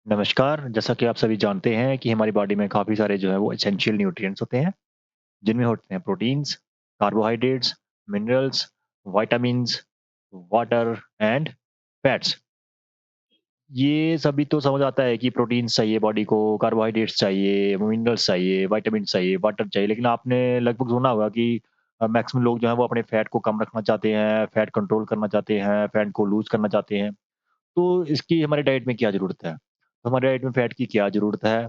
नमस्कार, जैसा कि आप सभी जानते हैं कि हमारी बॉडी में काफ़ी सारे जो है वो एसेंशियल न्यूट्रिएंट्स होते हैं, जिनमें होते हैं proteins, carbohydrates, minerals, vitamins, water and fats. ये सभी तो समझ आता है कि प्रोटीन्स चाहिए बॉडी को, कार्बोहाइड्रेट्स चाहिए, मिनरल्स चाहिए, विटामिन्स चाहिए, वाटर चाहिए। लेकिन आपने लगभग सुना होगा कि मैक्सिमम लोग जो हैं वो अपने फैट को कम रखना चाहते हैं, फैट कंट्रोल करना चाहते हैं, फैट को लूज़ करना चाहते हैं। तो इसकी हमारी डाइट में क्या ज़रूरत है? तो हमारी डाइट में फैट की क्या ज़रूरत है?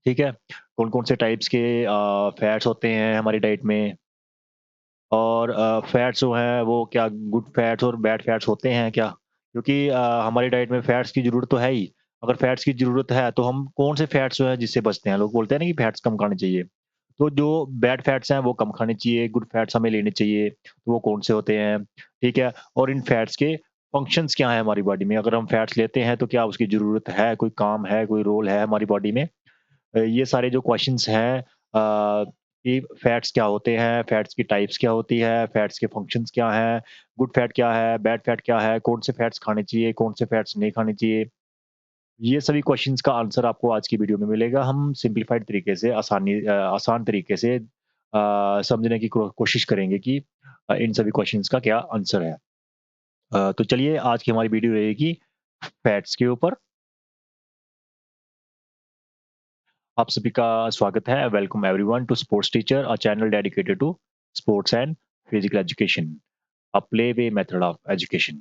ठीक है? कौन-कौन से टाइप्स के फैट्स होते हैं हमारी डाइट में और फैट्स जो हैं वो क्या गुड फैट्स और बैड फैट्स होते हैं क्या? क्योंकि हमारी डाइट में फैट्स की ज़रूरत तो है ही। अगर फैट्स की ज़रूरत है तो हम कौन से फैट्स जो हैं जिससे बचते हैं? लोग बोलते हैं ना कि फैट्स कम खाने चाहिए। तो जो बैड फैट्स हैं वो कम खाने चाहिए, गुड फैट्स हमें लेने चाहिए। तो वो कौन से होते हैं? ठीक है? और इन फैट्स के फंक्शंस क्या हैं हमारी बॉडी में? अगर हम फैट्स लेते हैं तो क्या उसकी ज़रूरत है? कोई काम है, कोई रोल है हमारी बॉडी में? ये सारे जो क्वेश्चंस हैं कि फैट्स क्या होते हैं, फैट्स की टाइप्स क्या होती है, फैट्स के फंक्शंस क्या हैं, गुड फैट क्या है, बैड फैट क्या है, कौन से फैट्स खाने चाहिए, कौन से फैट्स नहीं खाने चाहिए। ये सभी क्वेश्चंस का आंसर आपको आज की वीडियो में मिलेगा। हम सिंप्लीफाइड तरीके से आसान तरीके से समझने की कोशिश करेंगे कि इन सभी क्वेश्चंस का क्या आंसर है। तो चलिए आज की हमारी वीडियो रहेगी फैट्स के ऊपर। आप सभी का स्वागत है। Welcome everyone to sports teacher, a channel dedicated to sports and physical education, a play way method of education.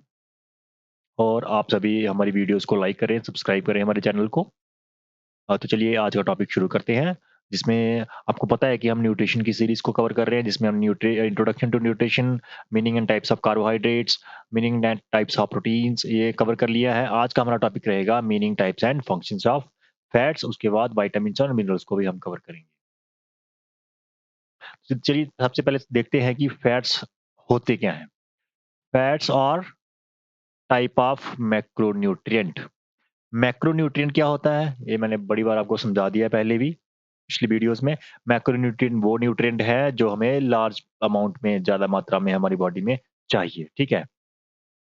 और आप सभी हमारी वीडियोस को लाइक करें, सब्सक्राइब करें हमारे चैनल को। तो चलिए आज का टॉपिक शुरू करते हैं, जिसमें आपको पता है कि हम न्यूट्रिशन की सीरीज को कवर कर रहे हैं, जिसमें हम introduction to nutrition, meaning and types of carbohydrates, meaning and types of proteins ये कवर कर लिया है। आज का हमारा टॉपिक रहेगा meaning, types and functions of fats. उसके बाद विटामिन्स और मिनरल्स को भी हम कवर करेंगे। तो चलिए सबसे पहले देखते हैं कि फैट्स होते क्या हैं। फैट्स और टाइप ऑफ मैक्रोन्यूट्रिएंट। मैक्रोन्यूट्रिएंट क्या होता है? ये मैंने बड़ी बार आपको समझा दिया है पहले भी, पिछली वीडियोस में। मैक्रोन्यूट्रिएंट वो न्यूट्रिएंट है जो हमें लार्ज अमाउंट में, ज़्यादा मात्रा में हमारी बॉडी में चाहिए, ठीक है?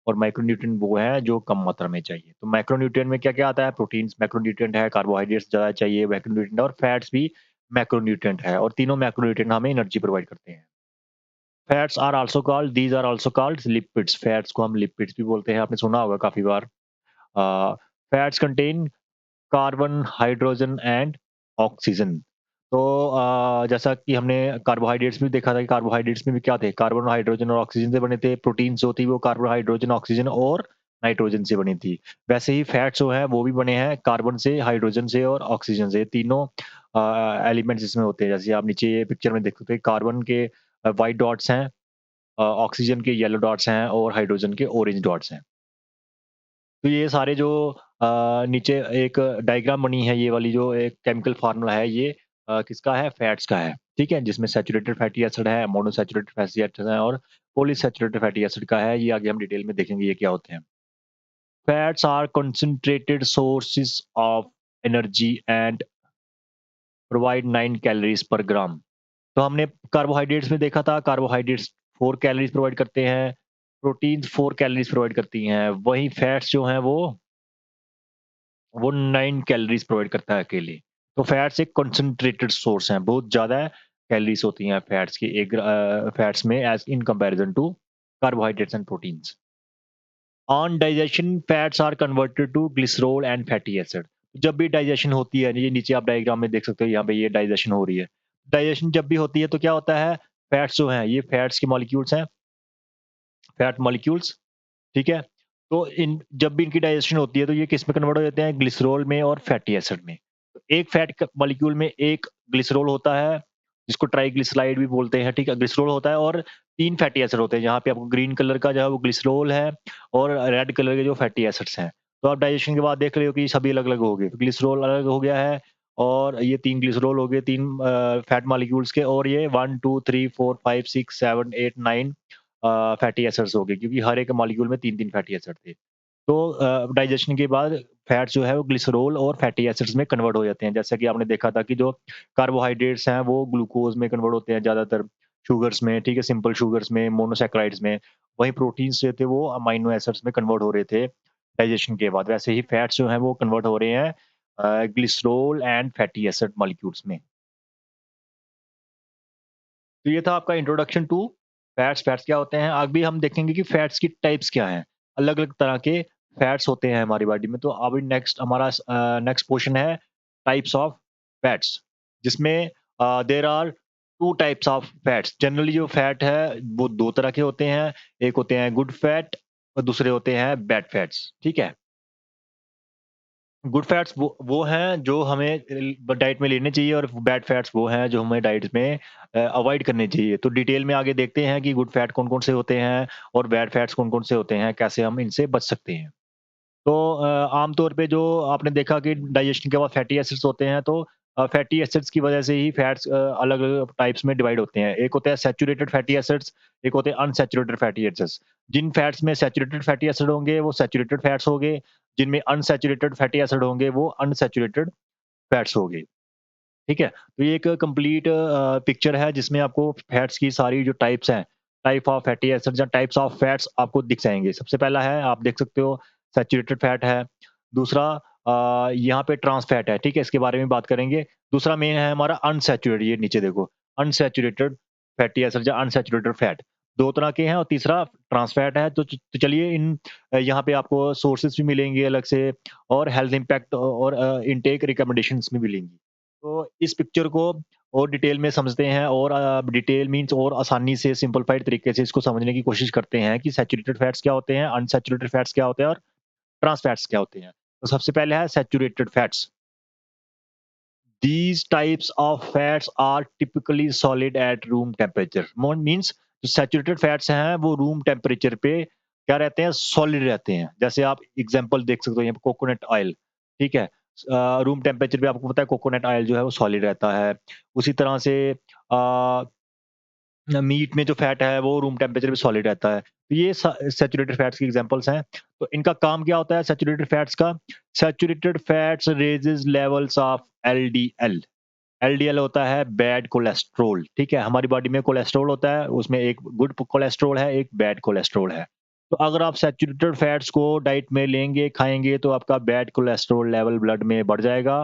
और माइक्रोन्यूट्रिएंट वो है जो कम मात्रा में चाहिए। तो मैक्रोन्यूट्रिएंट में क्या-क्या आता है? प्रोटीन्स मैक्रोन्यूट्रिएंट है, कार्बोहाइड्रेट्स ज़्यादा चाहिए मैक्रोन्यूट्रिएंट, और फैट्स भी मैक्रोन्यूट्रिएंट है, और तीनों मैक्रोन्यूट्रिएंट हमें एनर्जी प्रोवाइड करते हैं। Fats are also called these are also called lipids. Fats को हम लिपिड्स भी बोलते हैं, आपने सुना होगा काफ़ी बार। Fats contain carbon, hydrogen and oxygen. तो जैसा कि हमने कार्बोहाइड्रेट्स में देखा था कि कार्बोहाइड्रेट्स में भी क्या थे? कार्बन, हाइड्रोजन और ऑक्सीजन से बने थे। प्रोटीन्स जो थी वो कार्बन, हाइड्रोजन, ऑक्सीजन और नाइट्रोजन से बनी थी। वैसे ही फैट्स जो हैं वो भी बने हैं कार्बन से, हाइड्रोजन से और ऑक्सीजन से। तीनों एलिमेंट्स इसमें होते हैं। जैसे आप नीचे ये पिक्चर में देख सकते हैं, कार्बन के व्हाइट डॉट्स हैं, ऑक्सीजन के येलो डॉट्स हैं और हाइड्रोजन के ऑरेंज डॉट्स हैं। तो ये सारे जो नीचे एक डायग्राम बनी है, ये वाली जो एक केमिकल फार्मूला है, ये किसका है? फैट्स का है, ठीक है? जिसमें सैचुरेटेड फैटी एसिड है, मोनोसैचुरेटेड फैटी एसिड है और पॉलीसैचुरेटेड फैटी एसिड का है। ये आगे हम डिटेल में देखेंगे ये क्या होते हैं। Fats are concentrated sources of energy and provide 9 calories per gram. तो हमने कार्बोहाइड्रेट्स में देखा था, कार्बोहाइड्रेट्स 4 कैलोरीज प्रोवाइड करते हैं, प्रोटीन्स 4 कैलोरीज प्रोवाइड करती हैं। वहीं फैट्स जो हैं वो 9 कैलोरीज़ प्रोवाइड करता है अकेले। तो फैट्स एक कंसंट्रेटेड सोर्स हैं, बहुत ज़्यादा कैलोरीज़ होती हैं फैट्स की फैट्स में as in comparison to carbohydrates and proteins. On digestion fats are converted to glycerol and fatty acid. जब भी डाइजेशन होती है, ये नीचे आप डायग्राम में देख सकते हो, यहाँ पे ये डाइजेशन हो रही है। डाइजेशन जब भी होती है तो क्या होता है? फैट्स जो हैं, ये फैट्स के मॉलिक्यूल्स हैं, फैट मॉलिक्यूल्स, ठीक है? तो इन जब भी इनकी डाइजेशन होती है तो ये किस में कन्वर्ट हो जाते हैं? ग्लिसरॉल में और फैटी एसिड में। तो एक फैट क मॉलिक्यूल में एक ग्लिसरॉल होता है, जिसको ट्राइग्लिसराइड भी बोलते हैं, ठीक है? ग्लिसरॉल होता है और 3 फैटी एसिड होते हैं, जहाँ पे आपको ग्रीन कलर का जो है वो ग्लिसरॉल है और रेड कलर के जो फैटी एसिड्स हैं। तो आप डाइजेशन के बाद देख रहे हो कि सभी अलग-अलग हो गए। ग्लिसरॉल अलग हो गया है और ये 3 ग्लिसरॉल हो गए, 3 फैट मॉलिक्यूल्स के, और ये 1, 2, 3, 4, 5, 6, 7, 8, 9 फैटी एसिड्स हो गए, क्योंकि हर एक मॉलिक्यूल में 3-3 फैटी एसिड थे। तो डाइजेशन के बाद फैट्स जो है वो ग्लिसरॉल और फैटी एसिड्स में कन्वर्ट हो जाते हैं। जैसा कि आपने देखा था कि जो कार्बोहाइड्रेट्स हैं वो ग्लूकोज़ में कन्वर्ट होते हैं ज़्यादातर, शुगर्स में, ठीक है? सिंपल शुगर्स में, मोनोसैकेराइड्स में। वहीं प्रोटीन्स जो थे वो अमाइनो एसिड्स में कन्वर्ट हो रहे थे, डाइजेशन के बाद। वैसे ही फैट्स जो हैं वो कन्वर्ट हो रहे हैं glycerol and fatty acid molecules में। तो ये था आपका इंट्रोडक्शन टू फैट्स। फैट्स क्या होते हैं? अभी हम देखेंगे कि फैट्स की टाइप्स क्या हैं। अलग-अलग तरह के फैट्स होते हैं हमारी बॉडी में। तो अभी नेक्स्ट हमारा नेक्स्ट पोर्शन है टाइप्स ऑफ फैट्स, जिसमें there are 2 types of fats. Generally जो फैट है वो 2 तरह के होते हैं। एक होते हैं गुड फैट और दूसरे होते हैं बैड फैट्स, ठीक है? गुड फैट्स वो हैं जो हमें डाइट में लेने चाहिए, और बैड फैट्स वो हैं जो हमें डाइट में अवॉइड करने चाहिए। तो डिटेल में आगे देखते हैं कि गुड फैट कौन-कौन से होते हैं और बैड फैट्स कौन-कौन से होते हैं, कैसे हम इनसे बच सकते हैं। तो आम तौर पे जो आपने देखा कि डाइजेशन के बाद फैटी एसिड्स होते हैं, तो फैटी एसिड्स की वजह से ही फैट्स अलग-अलग टाइप्स में डिवाइड होते हैं। एक होता है सैचुरेटेड फैटी एसिड्स, एक होते हैं अनसैचुरेटेड फैटी एसिड्स। जिन फैट्स में सैचुरेटेड फैटी एसिड होंगे, वो सैचुरेटेड फैट्स होंगे, जिनमें अनसैचुरेटेड फैटी एसिड होंगे, वो अनसैचुरेटेड फैट्स होंगे। ठीक है? तो ये एक कंप्लीट पिक्चर है जिसमें आपको फैट्स की सारी जो टाइप्स हैं, टाइप ऑफ फैटी एसिड्स या टाइप्स ऑफ फैट्स आपको दिख जाएँगे। सबसे पहला है, आप देख सकते हो, सैचुरेटेड फैट है। दूसरा यहाँ पे ट्रांस फैट है, ठीक है? इसके बारे में बात करेंगे। दूसरा मेन है हमारा अनसैचुरेटेड, ये नीचे देखो, अनसैचुरेटेड फैटी एसिड्स या अनसैचुरेटेड फैट। 2 तरह के हैं और तीसरा ट्रांस फैट है। तो चलिए यहाँ पे आपको सोर्सेज़ भी मिलेंगे अलग से, और हेल्थ इम्पैक्ट और इनटेक रिकमेंडेशंस भी मिलेंगी। तो इस पिक्चर को और डिटेल में समझते हैं, और डिटेल मीन्स और आसानी से सिंपलीफाइड तरीके से इसको समझने की कोशिश करते हैं कि सैचुरेटेड फैट्स क्या होते हैं, अनसैचुरेटेड फैट्स क्या होते हैं और ट्रांस फैट्स क्या होते हैं। तो सबसे पहले है saturated fats. These types of fats are typically solid at room temperature. Mon means जो सैचुरेटेड फैट्स हैं वो रूम टेम्परेचर पे क्या रहते हैं? सॉलिड रहते हैं। जैसे आप एग्जांपल देख सकते हो यहाँ पे कोकोनट ऑयल, ठीक है? रूम टेम्परेचर पे आपको पता है कोकोनट ऑयल जो है वो सॉलिड रहता है। उसी तरह से मीट में जो फैट है वो रूम टेम्परेचर पे सॉलिड रहता है। तो ये सैचुरेटेड फैट्स की एग्जांपल्स हैं। तो इनका काम क्या होता है सैचुरेटेड फैट्स का? Saturated fats raises levels of LDL. LDL होता है बैड कोलेस्ट्रॉल, ठीक है? हमारी बॉडी में कोलेस्ट्रॉल होता है, उसमें एक गुड कोलेस्ट्रॉल है, एक बैड कोलेस्ट्रॉल है। तो अगर आप सैचुरेटेड फैट्स को डाइट में लेंगे, खाएँगे, तो आपका बैड कोलेस्ट्रॉल लेवल ब्लड में बढ़ जाएगा,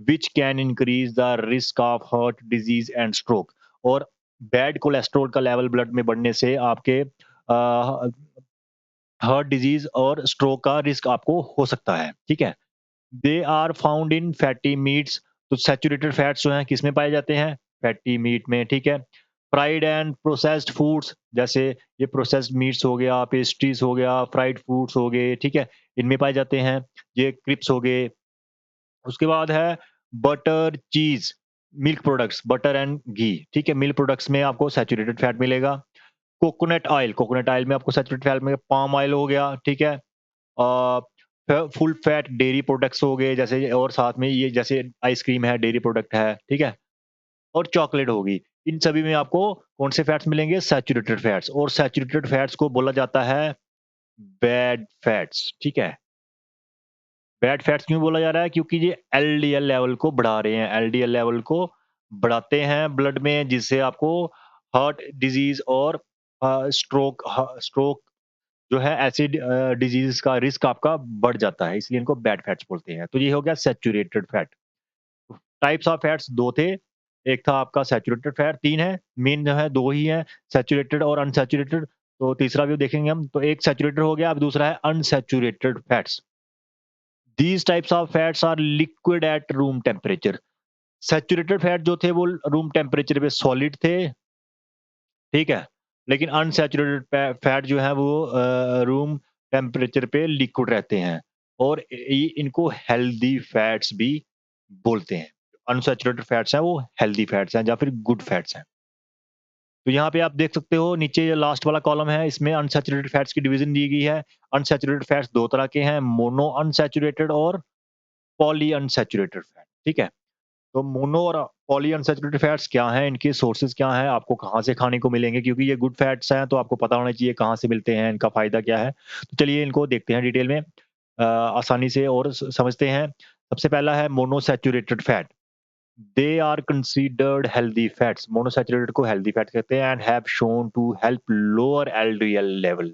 which can increase the risk of heart disease and stroke. और बैड कोलेस्ट्रॉल का लेवल ब्लड में बढ़ने से आपके हार्ट डिजीज़ और स्ट्रोक का रिस्क आपको हो सकता है, ठीक है? They are found in fatty meats. तो सैचुरेटेड फैट्स जो हैं किसमें पाए जाते हैं? फैटी मीट में, ठीक है? फ्राइड एंड प्रोसेस्ड फूड्स, जैसे ये प्रोसेस्ड मीट्स हो गया, पेस्ट्रीज हो गया, फ्राइड फूड्स हो गए, ठीक है? इनमें पाए जाते हैं। ये क्रिप्स हो गए। उसके बाद है बटर, चीज, मिल्क प्रोडक्ट्स, बटर एंड घी, ठीक है? मिल्क प्रोडक्ट्स में आपको सैचुरेटेड फैट मिलेगा। कोकोनट ऑयल में आपको सैचुरेटेड फैट मिलेगा। पाम ऑयल हो गया, ठीक है? फुल फैट डेयरी प्रोडक्ट्स हो गए जैसे, और साथ में ये जैसे आइसक्रीम है, डेयरी प्रोडक्ट है, ठीक है? और चॉकलेट होगी। इन सभी में आपको कौन से फैट्स मिलेंगे? Saturated fats. और सैचुरेटेड फैट्स को बोला जाता है बैड फैट्स, ठीक है? बैड फैट्स क्यों बोला जा रहा है? क्योंकि ये एलडीएल लेवल को बढ़ा रहे हैं। एलडीएल लेवल को बढ़ाते हैं ब्लड में, जिससे आपको हार्ट डिजीज और स्ट्रोक जो है, एसिड डिजीज का रिस्क आपका बढ़ जाता है, इसलिए इनको बैड फैट्स बोलते हैं। तो ये हो गया saturated fat. Types of fats 2 थे, एक था आपका सैचुरेटेड फैट, 3 है, मेन जो है 2 ही हैं, सैचुरेटेड और अनसैचुरेटेड। तो तीसरा भी देखेंगे हम। तो एक सैचुरेटेड हो गया, अब दूसरा है unsaturated fats. These types of fats are liquid at room temperature. Saturated fat जो थे वो रूम टेम्परेचर पे सॉलिड थे, ठीक है? लेकिन अनसैचुरेटेड फैट जो है वो रूम टेम्परेचर पे लिक्विड रहते हैं, और इनको हेल्दी फैट्स भी बोलते हैं। अनसैचुरेटेड फैट्स हैं वो हेल्दी फैट्स हैं या फिर गुड फैट्स हैं। तो यहाँ पे आप देख सकते हो, नीचे ये लास्ट वाला कॉलम है, इसमें अनसैचुरेटेड फैट्स की डिवीजन दी गई है। अनसैचुरेटेड फैट्स 2 तरह के हैं, मोनो अनसैचुरेटेड और पॉली अनसैचुरेटेड फैट, ठीक है? तो मोनो और पॉली अनसैचुरेटेड फैट्स क्या हैं, इनके सोर्सेज़ क्या हैं, आपको कहाँ से खाने को मिलेंगे? क्योंकि ये गुड फैट्स हैं, तो आपको पता होना चाहिए कहाँ से मिलते हैं, इनका फ़ायदा क्या है। तो चलिए इनको देखते हैं डिटेल में, आसानी से और समझते हैं। सबसे पहला है monosaturated fat. They are considered healthy fats. Monosaturated को हेल्दी फैट कहते हैं, and have shown to help lower LDL level.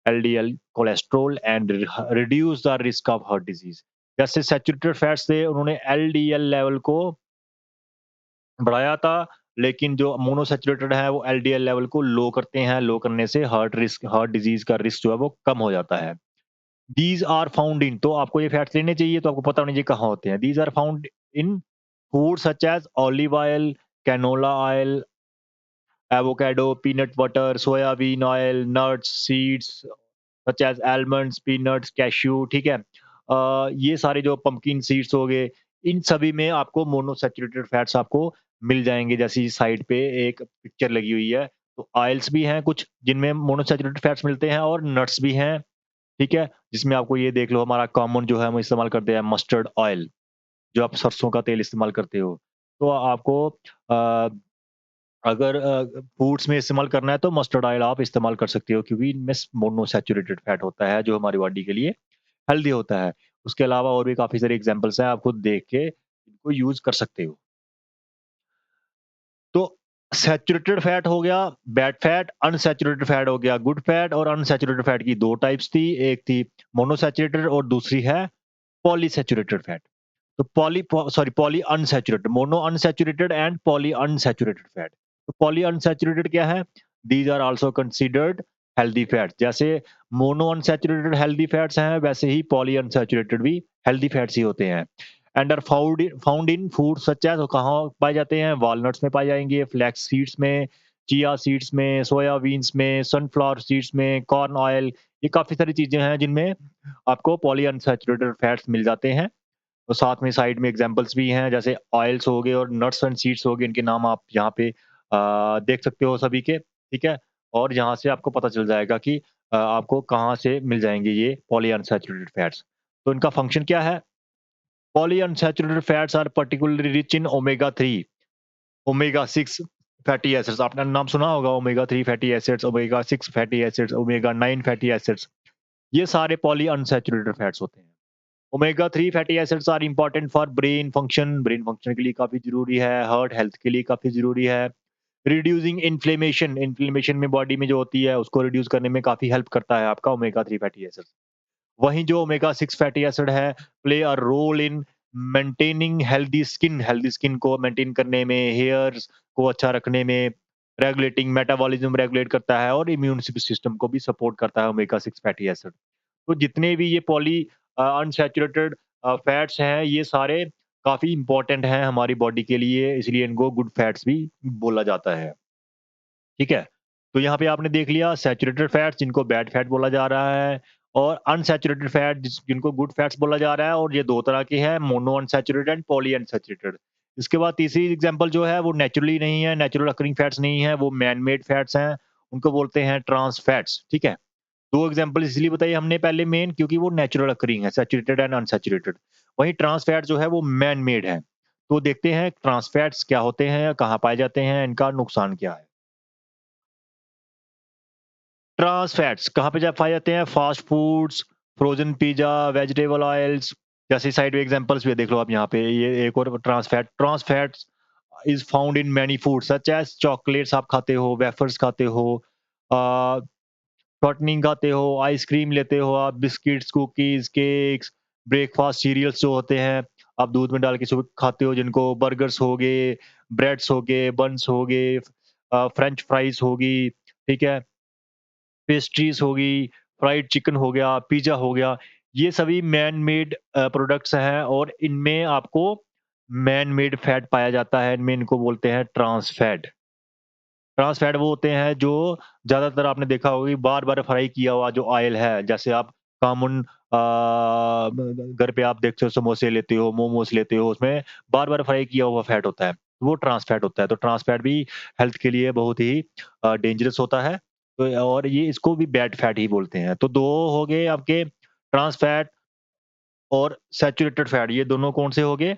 LDL cholesterol and reduce the risk of heart disease. जैसे सैचुरेटेड फैट्स थे, उन्होंने एलडीएल लेवल को बढ़ाया था, लेकिन जो मोनोसैचुरेटेड है वो एलडीएल लेवल को लो करते हैं। लो करने से हार्ट डिजीज का रिस्क जो है वो कम हो जाता है। दीज आर फाउंड इन, तो आपको ये फैट्स लेने चाहिए, तो आपको पता होना चाहिए कहाँ होते हैं। These are found in food such as olive oil, canola oil, avocado, peanut butter, soybean oil, nuts, seeds such as almonds, peanuts, cashew, ठीक है। ये सारे जो पंपकिन सीड्स हो गए, इन सभी में आपको मोनोसैचुरेटेड फैट्स आपको मिल जाएंगे। जैसी साइड पे एक पिक्चर लगी हुई है, तो ऑयल्स भी हैं कुछ जिनमें मोनोसैचुरेटेड फैट्स मिलते हैं, और नट्स भी हैं, ठीक है। जिसमें आपको ये देख लो, हमारा कॉमन जो है हम इस्तेमाल करते हैं मस्टर्ड ऑयल, जो आप सरसों का तेल इस्तेमाल करते हो। तो आपको अ, अगर फूड्स में इस्तेमाल करना है तो मस्टर्ड ऑयल आप इस्तेमाल कर सकते हो, क्योंकि इनमें मोनोसैचुरेटेड फैट होता है जो हमारी बॉडी के लिए हेल्दी होता है। उसके अलावा और भी काफ़ी सारे एग्ज़ाम्पल्स हैं, आप खुद देख के इनको यूज़ कर सकते हो। तो सैचुरेटेड फैट हो गया, बैड फैट, अनसैचुरेटेड फैट हो गया। गुड फैट और अनसैचुरेटेड फैट की 2 टाइप्स थी, एक थी मोनोसैचुरेटेड और दूसरी है पॉलीसैचुरेटेड फैट। तो poly unsaturated, mono unsaturated and poly unsaturated fat. तो पॉली अनसैचुरेटेड क्या है? These are also considered healthy fats. जैसे मोनो अनसैचुरेटेड हेल्दी फैट्स हैं, वैसे ही पॉली अनसैचुरेटेड भी हेल्दी फैट्स ही होते हैं। And are found in food such as, कहाँ पाए जाते हैं? वॉलनट्स में पाए जाएंगे, फ्लैक्स सीड्स में, चिया सीड्स में, सोयाबीन्स में, सनफ्लावर सीड्स में, कॉर्न ऑयल। ये काफी सारी चीजें हैं जिनमें आपको पॉली अनसैचुरेटेड फैट्स मिल जाते हैं। और साथ में साइड में एग्जांपल्स भी हैं, जैसे ऑयल्स हो गए और नट्स एंड सीड्स हो गए, इनके नाम आप यहाँ पे देख सकते हो सभी के, ठीक है। और यहाँ से आपको पता चल जाएगा कि आपको कहाँ से मिल जाएंगे ये पॉली अनसैचुरेटेड फैट्स। तो इनका फंक्शन क्या है? Poly unsaturated fats are particularly rich in omega 3, omega 6 fatty acids. आपने नाम सुना होगा, omega 3 fatty acids, omega 6 fatty acids, omega 9 fatty acids. ये सारे पॉली अनसैचुरेटेड फैट्स होते हैं। Omega 3 fatty acids are important for brain function के लिए काफी जरूरी है, हार्ट हेल्थ के लिए काफी जरूरी है। रिड्यूसिंग इन्फ्लेमेशन, इन्फ्लेमेशन में बॉडी में जो होती है उसको रिड्यूस करने में काफी हेल्प करता है आपका ओमेगा 3 फैटी एसिड। वहीं जो ओमेगा 6 फैटी एसिड है, play a role in maintaining healthy skin को मेंटेन करने में, हेयर्स को अच्छा रखने में, रेगुलेटिंग मेटाबॉलिज्म रेगुलेट करता है, और इम्यून सिस्टम को भी सपोर्ट करता है ओमेगा 6 फैटी एसिड। तो जितने भी ये पॉली अनसैचुरेटेड फैट्स हैं, ये सारे काफ़ी इम्पोर्टेंट हैं हमारी बॉडी के लिए, इसलिए इनको गुड फैट्स भी बोला जाता है। ठीक है? तो यहाँ पे आपने देख लिया सैचुरेटेड फैट्स जिनको बैड फैट बोला जा रहा है, और अनसैचुरेटेड फैट जिनको गुड फैट्स बोला जा रहा है, और ये 2 तरह के हैं, mono unsaturated and poly unsaturated. इसके बाद तीसरी एग्ज़ाम्पल जो है वो नेचुरली नहीं है, नेचुरल अकरिंग फैट्स नहीं है, वो मैन मेड फैट्स हैं, उनको बोलते हैं ट्रांस फैट्स, ठीक है? 2 एग्ज़ाम्पल इसलिए बताई हमने पहले मेन, क्योंकि वो नेचुरल अकरिंग है, सैचुरेटेड एंड अनसैचुरेटेड। वहीं ट्रांस फैट जो है वो मैन मेड है। तो देखते हैं ट्रांस फैट्स क्या होते हैं, कहाँ पाए जाते हैं, इनका नुकसान क्या है? ट्रांस फैट्स कहाँ पे जा पाए जाते हैं? Fast foods, frozen pizza, vegetable oils, जैसे साइड में एग्ज़ाम्पल्स भी देख लो आप यहाँ पे, ये एक और trans fats is found in many foods such as chocolates आप खाते हो, वेफर्स खाते हो, अ शॉर्टनिंग खाते हो, आइसक्रीम लेते हो आप, biscuits, cookies, cakes, breakfast cereals जो होते हैं, आप दूध में डाल के सुबह खाते हो जिनको, बर्गर्स हो गए, ब्रेड्स हो गए, बन्स हो गए, फ्रेंच फ्राइज़ होगी, ठीक है? पेस्ट्रीज़ होगी, फ्राइड चिकन हो गया, पिज़्ज़ा हो गया, ये सभी मैन मेड प्रोडक्ट्स हैं, और इनमें आपको मैन मेड फैट पाया जाता है, इनमें इनको बोलते हैं ट्रांस फैट। ट्रांस फैट वो होते हैं जो ज़्यादातर आपने देखा होगा कि बार-बार फ्राई किया हुआ जो ऑयल है, जैसे आप कॉमन घर पे आप देखते हो समोसे लेते हो, मोमोस लेते हो, उसमें बार-बार फ्राई किया हुआ फैट होता है, वो ट्रांस फैट होता है। तो ट्रांस फैट भी हेल्थ के लिए बहुत ही डेंजरस होता है, तो और ये इसको भी बैड फैट ही बोलते हैं। तो 2 हो गए आपके ट्रांस फैट और सैचुरेटेड फैट, ये दोनों कौन से हो गए?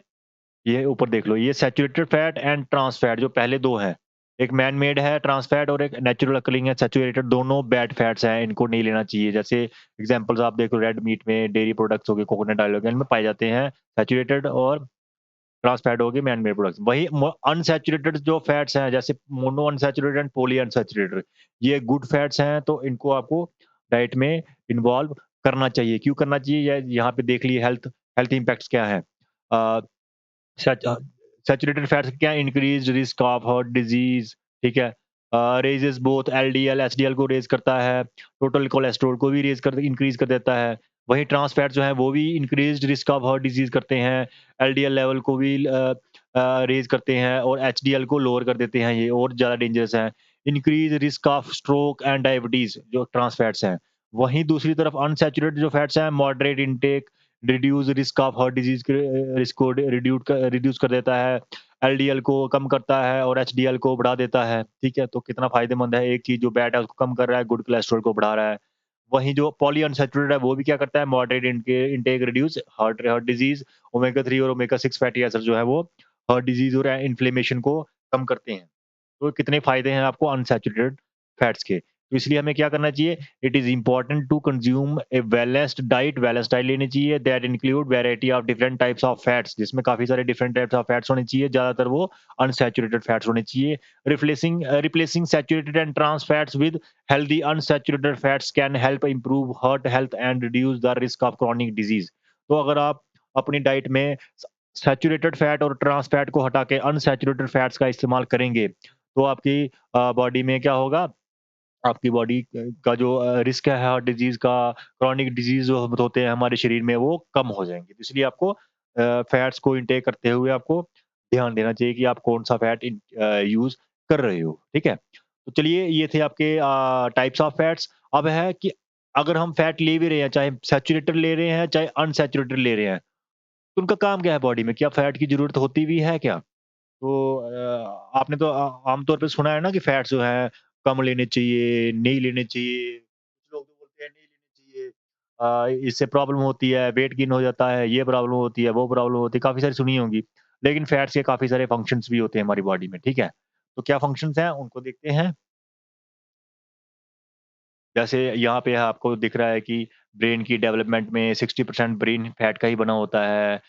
ये ऊपर देख लो, ये saturated fat and trans fat जो पहले 2 हैं। एक मैन मेड है ट्रांस फैट, और एक नेचुरल अकरिंग है सैचुरेटेड, दोनों बैड फैट्स हैं, इनको नहीं लेना चाहिए। जैसे एग्ज़ाम्पल्स आप देखो, रेड मीट में डेयरी प्रोडक्ट्स हो गए, कोकोनट ऑयल हो गया, इनमें पाए जाते हैं सैचुरेटेड और ट्रांस फैट हो गए मैन मेड प्रोडक्ट्स। वही अनसैचुरेटेड जो फैट्स हैं, जैसे mono unsaturated and poly unsaturated, ये गुड फैट्स हैं, तो इनको आपको डाइट में इन्वॉल्व करना चाहिए। क्यों करना चाहिए? य यहाँ पे देख लिए हेल्थ हेल्थ इम्पैक्ट्स क्या हैं। अ, सैच अ, सैचुरेटेड फैट्स क्या increase risk of heart disease, ठीक है? रेज़ेस बोथ एलडीएल, एचडीएल को रेज़ करता है, टोटल कोलेस्टेरोल को भी रेज़ कर इंक्रीज़ कर देता है। वहीं ट्रांस फैट जो है वो भी इंक्रीज़्ड रिस्क ऑफ हार्ट डिज़ीज़ करते हैं, एलडीएल लेवल को भी रेज़ करते हैं और एचडीएल को लोअर कर देते हैं, ये और ज़्यादा डेंजरस हैं। Increase risk of stroke and diabetes जो ट्रांस फैट्स हैं। वहीं दूसरी तरफ अनसैचुरेटेड जो फैट्स हैं, moderate intake reduce risk of heart disease के रिस्क को रिड्यूस कर देता है, एलडीएल को कम करता है और एचडीएल को बढ़ा देता है, ठीक है? तो कितना फ़ायदेमंद है, एक चीज़ जो बैड है उसको कम कर रहा है, गुड कोलेस्टेरॉल को बढ़ा रहा है। वहीं जो पॉली अनसैचुरेटेड है वो भी क्या करता है, moderate intake reduce heart heart disease, omega 3 और ओमेगा 6 फैटी एसिड्स जो है वो हार्ट डिजीज़ और इन्फ्लेमेशन को कम करते हैं। तो कितने फ़ायदे हैं आपको अनसैचुरेटेड फैट्स के। तो इसलिए हमें क्या करना चाहिए? It is important to consume a balanced diet लेनी चाहिए that include variety of different types of fats, जिसमें काफ़ी सारे डिफरेंट टाइप्स ऑफ फैट्स होने चाहिए, ज़्यादातर वो अनसैचुरेटेड फैट्स होने चाहिए। Replacing saturated and trans fats with healthy unsaturated fats can help improve heart health and reduce the risk of chronic disease. तो अगर आप अपनी डाइट में सैचुरेटेड फैट और ट्रांस फैट को हटा के अनसैचुरेटेड फैट्स का इस्तेमाल करेंगे, तो आपकी बॉडी में क्या होगा, आपकी बॉडी का जो रिस्क है हार्ट डिजीज़ का, क्रॉनिक डिजीज़ जो होते हैं हमारे शरीर में, वो कम हो जाएँगे। तो इसलिए आपको फैट्स को इनटेक करते हुए आपको ध्यान देना चाहिए कि आप कौन-सा फैट यूज़ कर रहे हो, ठीक है? तो चलिए ये थे आपके टाइप्स ऑफ फैट्स। अब है कि अगर हम फैट ले भी रहे हैं, चाहे सैचुरेटेड ले रहे हैं, चाहे अनसैचुरेटेड ले रहे हैं, तो उनका काम क्या है बॉडी में? क्या फैट की ज़रूरत होती भी है क्या? तो आपने तो आमतौर पे सुना है ना कि फैट्स जो हैं कम लेने चाहिए, नहीं लेने चाहिए। कुछ लोग तो बोलते हैं नहीं लेने चाहिए। इससे प्रॉब्लम होती है, वेट गेन हो जाता है, ये प्रॉब्लम होती है, वो प्रॉब्लम होती है, काफ़ी सारी सुनी होंगी। लेकिन फैट्स के काफ़ी सारे फंक्शंस भी होते हैं हमारी बॉडी में, ठीक है? तो क्या फंक्शंस हैं उनको देखते हैं। जैसे यहाँ पे आपको दिख रहा है कि ब्रेन की डेवलपमेंट में 60% ब्रेन फैट का ही बना होता है।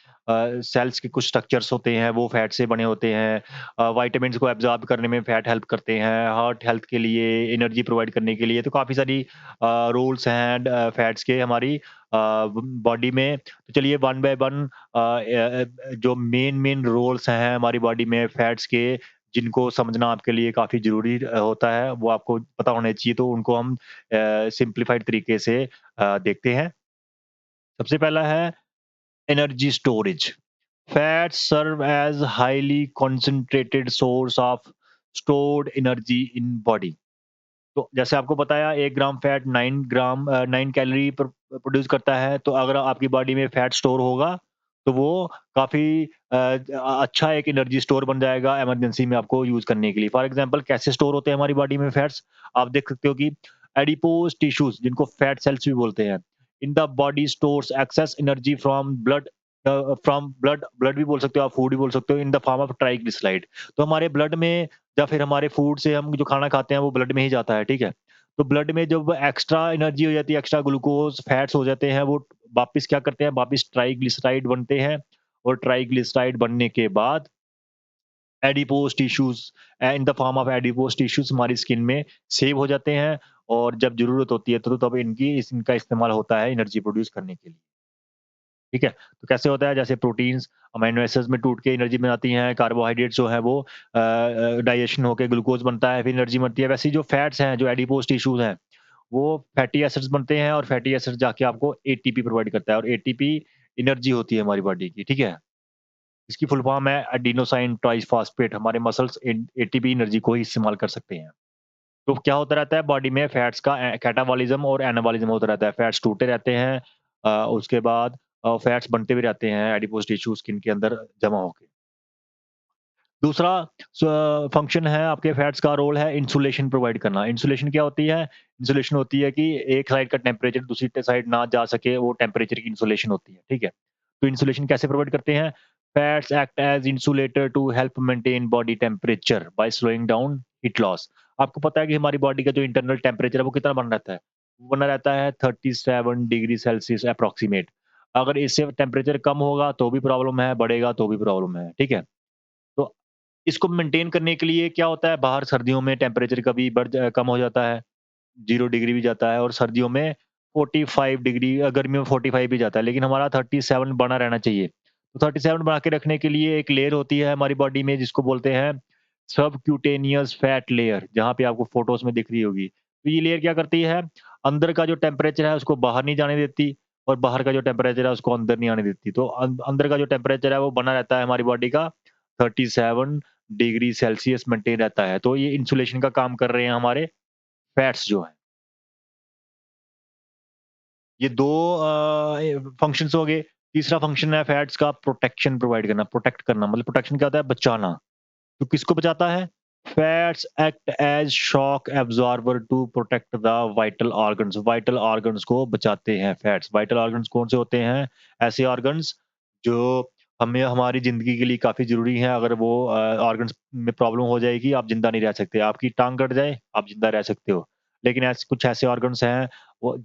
सेल्स के कुछ स्ट्रक्चर्स होते हैं वो फैट से बने होते हैं। विटामिन्स को एब्ज़ॉर्ब करने में फैट हेल्प करते हैं। हार्ट हेल्थ के लिए, एनर्जी प्रोवाइड करने के लिए तो काफ़ी सारी रोल्स हैं फैट्स के हमारी बॉडी में। तो चलिए वन बाय वन जो मेन रोल्स हैं हमारी बॉडी में फैट्स के, जिनको समझना आपके लिए काफ़ी ज़रूरी होता है, वो आपको पता होने चाहिए, तो उनको हम सिम्प्लिफाइड तरीके से देखते हैं। सबसे पहला है energy storage. Fats serve as highly concentrated source of stored energy in body. तो जैसे आपको बताया 1 ग्राम फैट 9 कैलोरी प्रोड्यूस करता है, तो अगर आपकी बॉडी में फैट स्टोर होगा, तो वो काफ़ी अच्छा एक एनर्जी स्टोर बन जाएगा इमरजेंसी में आपको यूज़ करने के लिए। फॉर एग्ज़ाम्पल कैसे स्टोर होते हैं हमारी बॉडी में फैट्स? आप देख सकते हो कि एडिपोज़ टिश्यूज़ जिनको फैट सेल्स भी बोलते हैं, in the body stores excess energy from blood blood भी बोल सकते हो आप, फूड भी बोल सकते हो, इन द फॉर्म ऑफ ट्राइग्लिसराइड। तो हमारे ब्लड में या फिर हमारे फूड से हम जो खाना खाते हैं वो ब्लड में ही जाता है, ठीक है? तो ब्लड में जब एक्स्ट्रा एनर्जी हो जाती है, एक्स्ट्रा ग्लूकोज़, फैट्स हो जाते हैं, वो वापस क्या करते हैं, वापस ट्राइग्लिसराइड बनते हैं और ट्राइग्लिसराइड बनने के बाद adipose tissues in the form of adipose tissues हमारी स्किन में सेव हो जाते हैं और जब ज़रूरत होती है तो तब इनका इस्तेमाल होता है एनर्जी प्रोड्यूस करने के लिए। ठीक है? तो कैसे होता है जैसे प्रोटीन्स अमीनो एसिड्स में टूट के एनर्जी बनाती हैं, कार्बोहाइड्रेट्स जो है वो डाइजेशन होके ग्लूकोज़ बनता है, फिर एनर्जी बनती है। वैसे ही जो फैट्स हैं, जो एडिपोज़ टिश्यूज़ हैं, वो फैटी एसिड्स बनते हैं और फैटी एसिड्स जाके आपको एटीपी प्रोवाइड करता है और एटीपी एनर्जी होती है हमारी बॉडी की, ठीक है? इसकी फुल फॉर्म है एडिनोसाइन ट्राइफॉस्फेट। हमारे मसल्स एटीपी एनर्जी को ही इस्तेमाल कर सकते हैं। तो क्या होता रहता है बॉडी में फैट्स का कैटाबॉलिज्म और एनाबॉलिज्म होता रहता है। फैट्स टूटे रहते हैं उसके बाद फैट्स बनते भी रहते हैं एडिपोज़ टिश्यू स्किन के अंदर जमा होके। दूसरा फंक्शन है आपके फैट्स का रोल है इंसुलेशन प्रोवाइड करना। इंसुलेशन क्या होती है? इंसुलेशन होती है कि एक साइड का टेम्परेचर दूसरी साइड ना जा सके, वो टेम्परेचर की इंसुलेशन होती है, ठीक है? तो इंसुलेशन कैसे प्रोवाइड करते हैं? Fats act as insulator to help maintain body temperature by slowing down heat loss. आपको पता है कि हमारी बॉडी का जो इंटरनल टेम्परेचर है वो कितना बना रहता है? वो बना रहता है 37 डिग्री सेल्सियस एप्रोक्सिमेट। अगर इससे टेम्परेचर कम होगा तो भी प्रॉब्लम है, बढ़ेगा तो भी प्रॉब्लम है, ठीक है? तो इसको मेंटेन करने के लिए क्या होता है, बाहर सर्दियों में टेम्परेचर कभी कम हो जाता है, 0 डिग्री भी जाता है और सर्दियों में 45 डिग्री गर्मियों में 45 भी जाता है, लेकिन हमारा 37 बना रहना चाहिए। तो 37 बना के रखने के लिए एक लेयर होती है हमारी बॉडी में जिसको बोलते हैं सबक्यूटेनियस फैट लेयर, जहाँ पे आपको फ़ोटोज़ में दिख रही होगी। तो ये लेयर क्या करती है, अंदर का जो टेम्परेचर है उसको बाहर नहीं जाने देती और बाहर का जो टेम्परेचर है उसको अंदर नहीं आने देती। तो अंदर का जो टेम्परेचर है वो बना रहता है हमारी बॉडी का 37 डिग्री सेल्सियस मेंटेन रहता है। तो ये इंसुलेशन का काम कर रहे हैं हमारे फैट्स जो हैं। ये 2 फंक्शंस हो गए। तीसरा फंक्शन है फैट्स का प्रोटेक्शन प्रोवाइड करना, प्रोटेक्ट करना मतलब प्रोटेक्शन क्या होता है? बचाना। तो किसको बचाता है? Fats act as shock absorber to protect the vital organs. Vital organs को बचाते हैं फैट्स। वाइटल ऑर्गन्स कौन से होते हैं? ऐसे ऑर्गन्स जो हमें हमारी ज़िंदगी के लिए काफ़ी ज़रूरी हैं। अगर वो ऑर्गन्स में प्रॉब्लम हो जाएगी, आप ज़िंदा नहीं रह सकते। आपकी टाँग कट जाए, आप ज़िंदा रह सकते हो। लेकिन ऐसे कुछ ऐसे ऑर्गन्स हैं, वो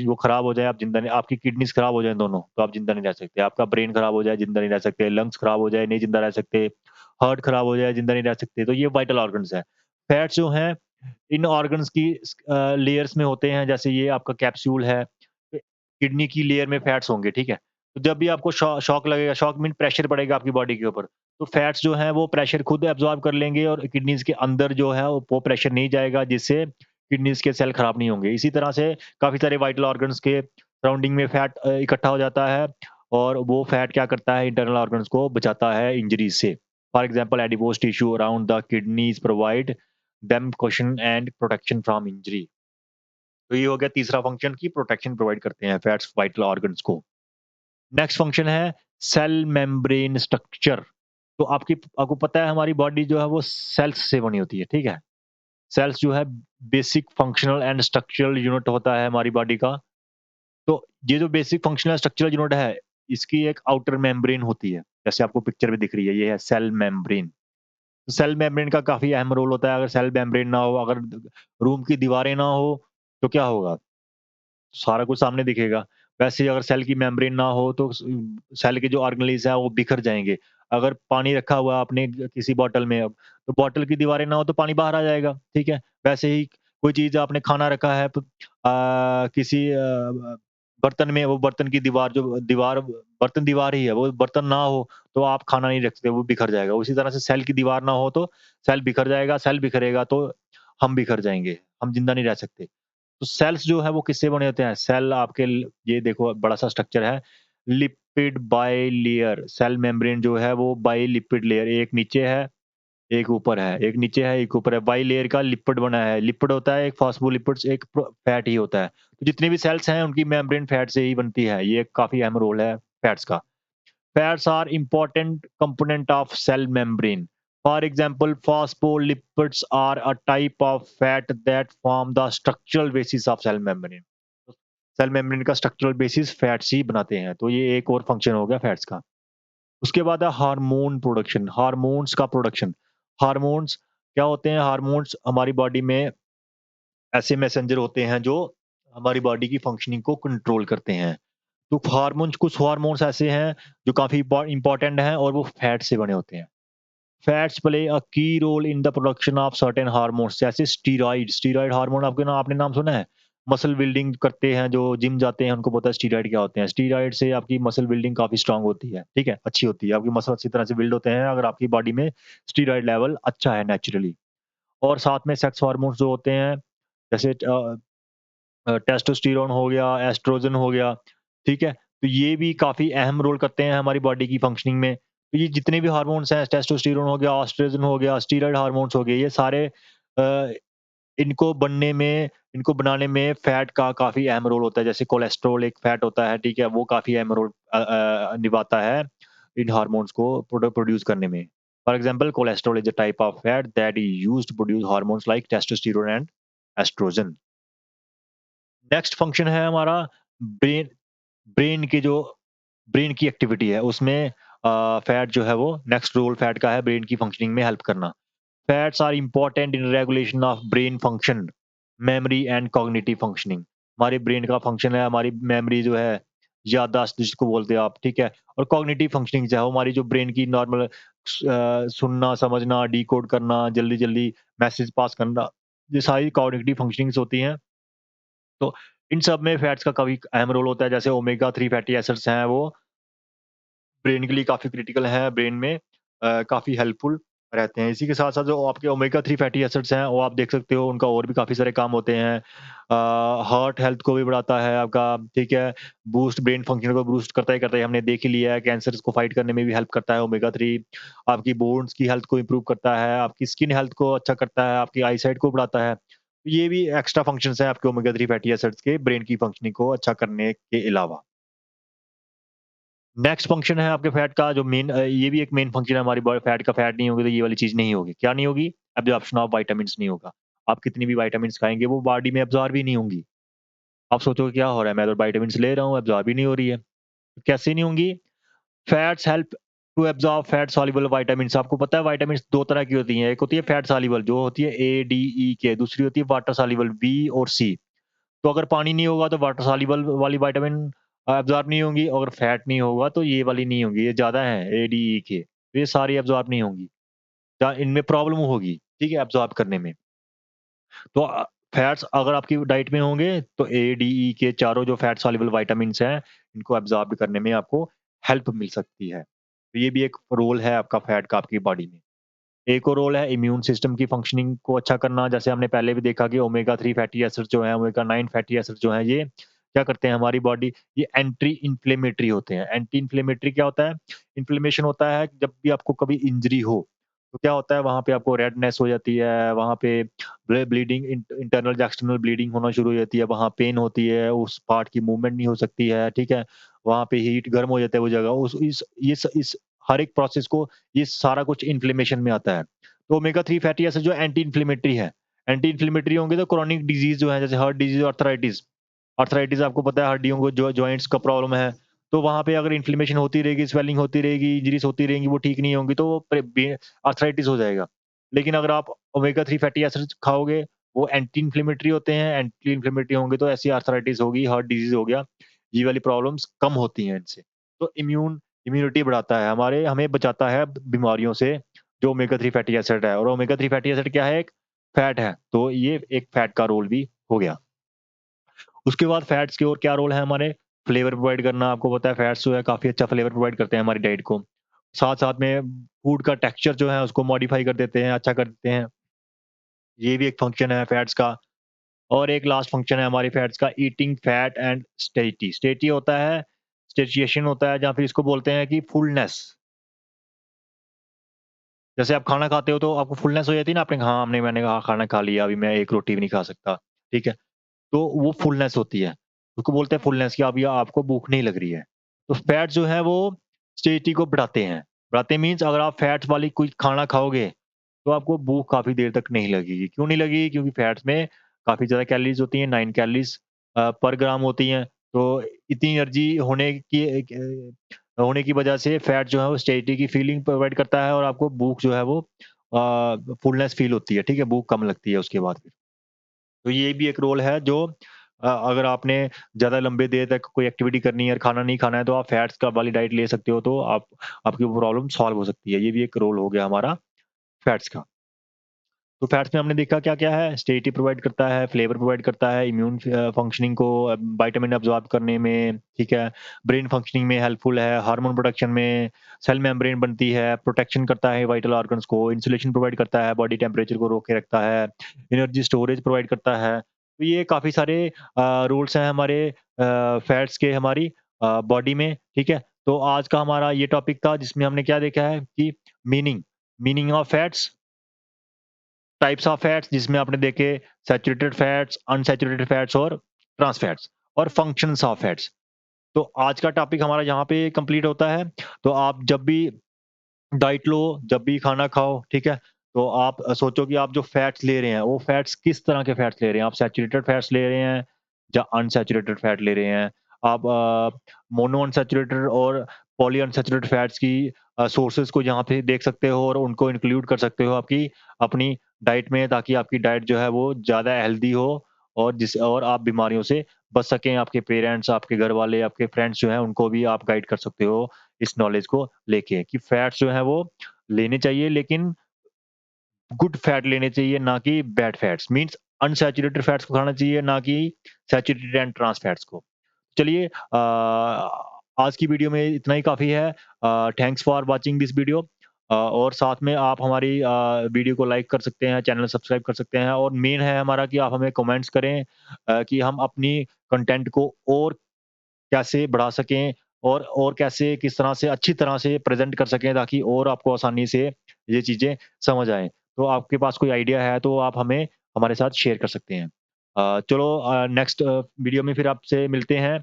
वो खराब हो जाए, आप ज़िंदा नहीं, आपकी किडनीज़ खराब हो जाएँ दोनों, तो आप ज़िंदा नहीं रह सकते। आपका ब्रेन खराब हो जाए, ज़िंदा नहीं रह सकते। लंग्स खराब हो जाए, नहीं ज़िंदा रह सकते। हार्ट खराब हो जाए, ज़िंदा नहीं रह सकते। तो ये वाइटल ऑर्गन्स हैं। फैट्स जो हैं, इन ऑर्गन्स की लेयर्स में होते हैं, जैसे ये आपका कैप्सूल है, किडनी की लेयर में फैट्स होंगे, ठीक है? तो जब भी आपको शॉक लगेगा, शॉक मीन प्रेशर पड़ेगा आपकी बॉडी के ऊपर, तो फैट्स जो हैं वो प्रेशर खुद एब्ज़ॉर्ब कर लेंगे और किडनीज़ के अंदर जो है वो प्रेशर नहीं जाएगा, जिससे किडनीज़ के सेल खराब नहीं होंगे। इसी तरह से काफ़ी सारे वाइटल ऑर्गन्स के सराउंडिंग में फैट इकट्ठा हो जाता है और वो फैट क्या करता है, इंटरनल ऑर्गन्स को बचाता है इंजरीज़ से। For example adipose tissue around the kidneys provide them cushion and protection from injury. तो ये हो गया तीसरा फंक्शन कि प्रोटेक्शन प्रोवाइड करते हैं फैट्स वाइटल ऑर्गन्स को। नेक्स्ट फंक्शन है सेल मेम्ब्रेन स्ट्रक्चर। तो आपकी आपको पता है हमारी बॉडी जो है वो सेल्स से बनी होती है, ठीक है? सेल्स जो है basic functional and structural unit होता है हमारी बॉडी का। तो ये जो बेसिक फंक्शनल स्ट्रक्चरल यूनिट है, इसकी एक आउटर मेम्ब्रेन होती है, जैसे आपको पिक्चर में दिख रही है, ये है सेल मेम्ब्रेन। सेल मेम्ब्रेन का काफ़ी अहम रोल होता है, अगर सेल मेम्ब्रेन ना हो, अगर रूम की दीवारें ना हो, तो क्या होगा? सारा कुछ सामने दिखेगा। वैसे ही अगर सेल की मेम्ब्रेन ना हो तो सेल के जो ऑर्गेनेल्स हैं वो बिखर जाएँगे। अगर पानी रखा हुआ है आपने किसी बॉटल में अब, तो बॉटल की दीवारें ना हो तो पानी बाहर आ जाएगा, ठीक है? वैसे ही कोई चीज़ आपने खाना रखा है किसी बर्तन में, वो बर्तन की दीवार बर्तन दीवार ही है, वो बर्तन ना हो तो आप खाना नहीं रख सकते, वो बिखर जाएगा। उसी तरह से सेल की दीवार ना हो तो सेल बिखर जाएगा, सेल बिखरेगा तो हम बिखर जाएँगे, हम ज़िंदा नहीं रह सकते। तो सेल्स जो है वो किससे बने होते हैं? सेल आपके ये देखो बड़ा-सा स्ट्रक्चर है, लिपिड बाइलेयर सेल मेम्ब्रेन जो है वो बाइलिपिड लेयर, एक नीचे है, एक ऊपर है, एक नीचे है, एक ऊपर है। बाइलेयर का लिपिड बना है। लिपिड होता है एक फॉस्फोलिपिड्स, एक फैट ही होता है। तो जितनी भी सेल्स हैं उनकी मेम्ब्रेन फैट से ही बनती है। ये काफ़ी अहम रोल है फैट्स का। Fats are important component of cell membrane. For example, phospholipids are a type of fat that form the structural basis of cell membrane. Cell membrane का स्ट्रक्चरल बेसिस फैट्स ही बनाते हैं, तो ये एक और फंक्शन हो गया फैट्स का। उसके बाद है हार्मोन प्रोडक्शन, हार्मोन्स का प्रोडक्शन। हार्मोन्स क्या होते हैं? हार्मोन्स हमारी बॉडी में ऐसे मैसेंजर होते हैं जो हमारी बॉडी की फंक्शनिंग को कंट्रोल करते हैं। तो हार्मोन्स, कुछ हार्मोन्स ऐसे हैं जो काफ़ी इम्पोर्टेंट हैं और वो फैट से बने होते हैं। Fats play a key role in the production of certain hormones, जैसे स्टीरॉइड। स्टीरॉइड हार्मोन आपने नाम सुना है? मसल बिल्डिंग करते हैं जो जिम जाते हैं उनको पता है स्टीरॉइड क्या होते हैं। स्टीरॉइड से आपकी मसल बिल्डिंग काफ़ी स्ट्रॉन्ग होती है, ठीक है? अच्छी होती है। आपकी मसल अच्छी तरह से बिल्ड होते हैं अगर आपकी बॉडी में स्टीरॉइड लेवल अच्छा है नेचुरली। और साथ में सेक्स हार्मोन्स जो होते हैं, जैसे टेस्टोस्टेरोन हो गया, एस्ट्रोजन हो गया, ठीक है? तो ये भी काफ़ी अहम रोल करते हैं हमारी बॉडी की फंक्शनिंग में। तो ये जितने भी हार्मोन्स हैं, टेस्टोस्टेरोन हो गया, एस्ट्रोजन हो गया, स्टीरॉइड हार्मोन्स हो गए, ये सारे अ, इनको बनने में इनको बनाने में फैट का काफ़ी अहम रोल होता है। जैसे कोलेस्ट्रॉल एक फैट होता है, ठीक है? वो काफ़ी अहम रोल निभाता है इन हार्मोन्स को प्रोड्यूस करने में। For example cholesterol is a type of fat that is used to produce hormones like testosterone and estrogen. Next function है हमारा ब्रेन ब्रेन की जो ब्रेन की एक्टिविटी है उसमें फैट जो है वो नेक्स्ट रोल फैट का है ब्रेन की फंक्शनिंग में हेल्प करना। Fats are important in regulation of brain function, memory and cognitive functioning. हमारे ब्रेन का फंक्शन है, हमारी मेमोरी जो है, याददाश्त जिसको बोलते हैं आप, ठीक है? और कॉग्निटिव फंक्शनिंग जो है वो हमारी जो ब्रेन की नॉर्मल सुनना, समझना, डिकोड करना, जल्दी-जल्दी मैसेज पास करना, ये सारी कॉग्निटिव फंक्शनिंग्स होती हैं। तो इन सब में फैट्स का काफ़ी अहम रोल होता है, जैसे ओमेगा 3 फैटी एसिड्स हैं वो ब्रेन के लिए काफ़ी क्रिटिकल है, ब्रेन में काफ़ी हेल्पफुल रहते हैं। इसी के साथ-साथ जो आपके ओमेगा 3 फैटी एसिड्स हैं, वो आप देख सकते हो उनका और भी काफ़ी सारे काम होते हैं। हार्ट हेल्थ को भी बढ़ाता है आपका, ठीक है? बूस्ट ब्रेन फंक्शन को बूस्ट करता ही हमने देख ही लिया है, कैंसर्स को फाइट करने में भी हेल्प करता है ओमेगा 3। आपकी बोन्स की हेल्थ को इम्प्रूव करता है, आपकी स्किन हेल्थ को अच्छा करता है, आपकी आईसाइट को बढ़ाता है। ये भी एक्स्ट्रा फंक्शंस हैं आपके ओमेगा 3 फैटी एसिड्स के, ब्रेन की फंक्शनिंग को अच्छा करने के अलावा। नेक्स्ट फंक्शन है आपके फैट का जो ये भी एक मेन फंक्शन है हमारी बॉडी फैट का, फैट नहीं होगी तो ये वाली चीज़ नहीं होगी। क्या नहीं होगी? एब्ज़ॉर्प्शन ऑफ विटामिन्स नहीं होगा। आप कितनी भी विटामिन्स खाएँगे वो बॉडी में एब्ज़ॉर्ब ही नहीं होंगी। आप सोचोगे क्या हो रहा है? मैं तो विटामिन्स ले रहा हूँ, एब्ज़ॉर्ब ही नहीं हो रही है। कैसे नहीं होंगी? Fats help to absorb fat soluble vitamins. आपको पता है विटामिन्स 2 तरह की होती हैं। एक होती है फैट सॉल्युबल जो होती है ए, डी, ई, के, दूसरी होती है वाटर सॉल्युबल बी और सी। तो अगर पानी नहीं होगा तो वाटर सॉल्युबल वाली विटामिन एब्ज़ॉर्ब नहीं होंगी, अगर फैट नहीं होगा तो ये वाली नहीं होंगी, ये ज़्यादा है ए, डी, ई के। तो ये सारी एब्ज़ॉर्ब नहीं होंगी, या इनमें प्रॉब्लम होगी, ठीक है, एब्ज़ॉर्ब करने में। तो फैट्स अगर आपकी डाइट में होंगे तो ए, डी, ई के चारों जो फैट सॉल्युबल विटामिन्स हैं, इनको एब्ज़ॉर्ब करने में आपको हेल्प मिल सकती है। तो ये भी एक रोल है आपका फैट का आपकी बॉडी में। एक और रोल है इम्यून सिस्टम की फंक्शनिंग को अच्छा करना। जैसे हमने पहले भी देखा कि ओमेगा 3 फैटी एसिड्स जो हैं, ओमेगा 9 फैटी एसिड्स जो हैं, ये क्या करते हैं हमारी बॉडी, ये एंटी इन्फ्लेमेटरी होते हैं। एंटी इन्फ्लेमेटरी क्या होता है? इन्फ्लेमेशन होता है जब भी आपको कभी इंजरी हो, तो क्या होता है वहाँ पे आपको रेडनेस हो जाती है, वहाँ पे ब्लीडिंग इंटरनल एक्सटर्नल ब्लीडिंग होना शुरू हो जाती है, वहाँ पेन होती है, उस पार्ट की मूवमेंट नहीं हो सकती है, ठीक है? वहाँ पे हीट गर्म हो जाता है वो जगह। उस इस हर एक प्रोसेस को, ये सारा कुछ इन्फ्लेमेशन में आता है। तो ओमेगा 3 फैटी एसिड जो एंटी इन्फ्लेमेटरी है। एंटी इन्फ्लेमेटरी होंगे तो क्रोनिक डिजीज़ जो है जैसे हार्ट डिजीज़, आर्थराइटिस। आर्थराइटिस आपको पता है हड्डियों को जॉइंट्स का प्रॉब्लम है। तो वहाँ पे अगर इन्फ्लेमेशन होती रहेगी, स्वेलिंग होती रहेगी, इंजरीज़ होती रहेंगी, वो ठीक नहीं होंगी तो वो आर्थराइटिस हो जाएगा। लेकिन अगर आप ओमेगा 3 फैटी एसिड्स खाओगे, वो एंटी इन्फ्लेमेटरी होते हैं, एंटी इन्फ्लेमेटरी होंगे तो ऐसी आर्थराइटिस होगी, हार्ट डिजीज़ हो गया, ये वाली प्रॉब्लम्स कम होती हैं इनसे। तो इम्यूनिटी बढ़ाता है, हमें बचाता है बीमारियों से, जो ओमेगा 3 फैटी एसिड है। और ओमेगा 3 फैटी एसिड क्या है? एक फैट है, तो ये एक फैट का रोल भी हो गया। उसके बाद फैट्स के और क्या रोल है हमारे? फ्लेवर प्रोवाइड करना, आपको पता है फैट्स जो है काफ़ी अच्छा फ्लेवर प्रोवाइड करते हैं हमारी डाइट को। साथ-साथ में फूड का टेक्सचर जो है उसको मॉडिफाई कर देते हैं, अच्छा कर देते हैं। ये भी एक फंक्शन है फैट्स का। और एक लास्ट फंक्शन है हमारी फैट्स का, ईटिंग फैट एंड स्टेटी। स्टेटी होता है, स्टेटिएशन होता है, या फिर इसको बोलते हैं कि फुलनेस। जैसे आप खाना खाते हो तो आपको फुलनेस हो जाती है ना, आपने हाँ, मैंने कहा खाना खा लिया, अभी मैं एक रोटी भी नहीं खा सकता, ठीक है? तो वो फुलनेस होती है। उसको बोलते हैं फुलनेस, कि अभी आपको भूख नहीं लग रही है। तो फैट्स जो है वो सेटी को बढ़ाते हैं। बढ़ाते मीन्स अगर आप फैट्स वाली कोई खाना खाओगे, तो आपको भूख काफ़ी देर तक नहीं लगेगी। क्यों नहीं लगेगी? क्योंकि फैट्स में काफ़ी ज़्यादा कैलोरीज़ होती हैं, 9 कैलोरीज़ पर ग्राम होती हैं। तो इतनी एनर्जी होने की वजह से फैट जो है वो सेटी की फीलिंग प्रोवाइड करता है और आपको भूख जो है वो फुलनेस फ़ील होती है, ठीक है? भूख कम लगती है उसके बाद फिर। तो ये भी एक रोल है जो अगर आपने ज़्यादा लंबे देर तक कोई एक्टिविटी करनी है और खाना नहीं खाना है, तो आप फैट्स का वाली डाइट ले सकते हो, तो आपकी वो प्रॉब्लम सॉल्व हो सकती है। ये भी एक रोल हो गया हमारा फैट्स का। तो फैट्स में हमने देखा क्या-क्या है, स्टेटी प्रोवाइड करता है, फ्लेवर प्रोवाइड करता है, इम्यून फंक्शनिंग को विटामिन अब्ज़ॉर्ब करने में, ठीक है? ब्रेन फंक्शनिंग में हेल्पफुल है, हार्मोन प्रोडक्शन में, सेल मेम्ब्रेन बनती है, प्रोटेक्शन करता है वाइटल ऑर्गन्स को, इंसुलेशन प्रोवाइड करता है, बॉडी टेम्परेचर को रोक के रखता है, एनर्जी स्टोरेज प्रोवाइड करता है। तो ये काफ़ी सारे रोल्स हैं हमारे फैट्स के हमारी बॉडी में, ठीक है? तो आज का हमारा ये टॉपिक था जिसमें हमने क्या देखा है कि meaning meaning of fats, types of fats जिसमें आपने देखे सैचुरेटेड फैट्स, अनसैचुरेटेड फैट्स और ट्रांस फैट्स, और फंक्शंस ऑफ फैट्स। तो आज का टॉपिक हमारा यहाँ पे कंप्लीट होता है। तो आप जब भी डाइट लो, जब भी खाना खाओ, ठीक है? तो आप सोचो कि आप जो फैट्स ले रहे हैं, वो फैट्स किस तरह के फैट्स ले रहे हैं? आप सैचुरेटेड फैट्स ले रहे हैं या अनसैचुरेटेड फैट ले रहे हैं? आप मोनो अनसैचुरेटेड और पॉली अनसैचुरेटेड फैट्स की सोर्सेज़ को यहाँ पे देख सकते हो और उनको इंक्लूड कर सकते हो आपकी अपनी डाइट में, ताकि आपकी डाइट जो है वो ज़्यादा हेल्दी हो और आप बीमारियों से बच सकें। आपके पेरेंट्स, आपके घर वाले, आपके फ्रेंड्स जो हैं, उनको भी आप गाइड कर सकते हो इस नॉलेज को लेके, कि फैट्स जो है वो लेने चाहिए, लेकिन गुड फैट लेने चाहिए, ना कि bad fats. Means unsaturated fats को खाना चाहिए, ना कि सैचुरेटेड एंड ट्रांस फैट्स को। चलिए आज की वीडियो में इतना ही काफ़ी है। Thanks for watching this video. और साथ में आप हमारी वीडियो को लाइक कर सकते हैं, चैनल सब्सक्राइब कर सकते हैं और मेन है हमारा कि आप हमें कमेंट्स करें कि हम अपनी कंटेंट को और कैसे बढ़ा सकें और कैसे किस तरह से अच्छी तरह से प्रेज़ेंट कर सकें ताकि और आपको आसानी से ये चीज़ें समझ आएँ। तो आपके पास कोई आइडिया है तो आप हमें हमारे साथ शेयर कर सकते हैं। चलो नेक्स्ट वीडियो में फिर आपसे मिलते हैं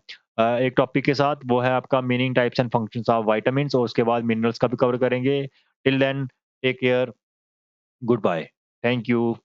एक टॉपिक के साथ, वो है आपका meaning, types and functions of vitamins और उसके बाद मिनरल्स का भी कवर करेंगे। Till then take care, good bye. Thank you.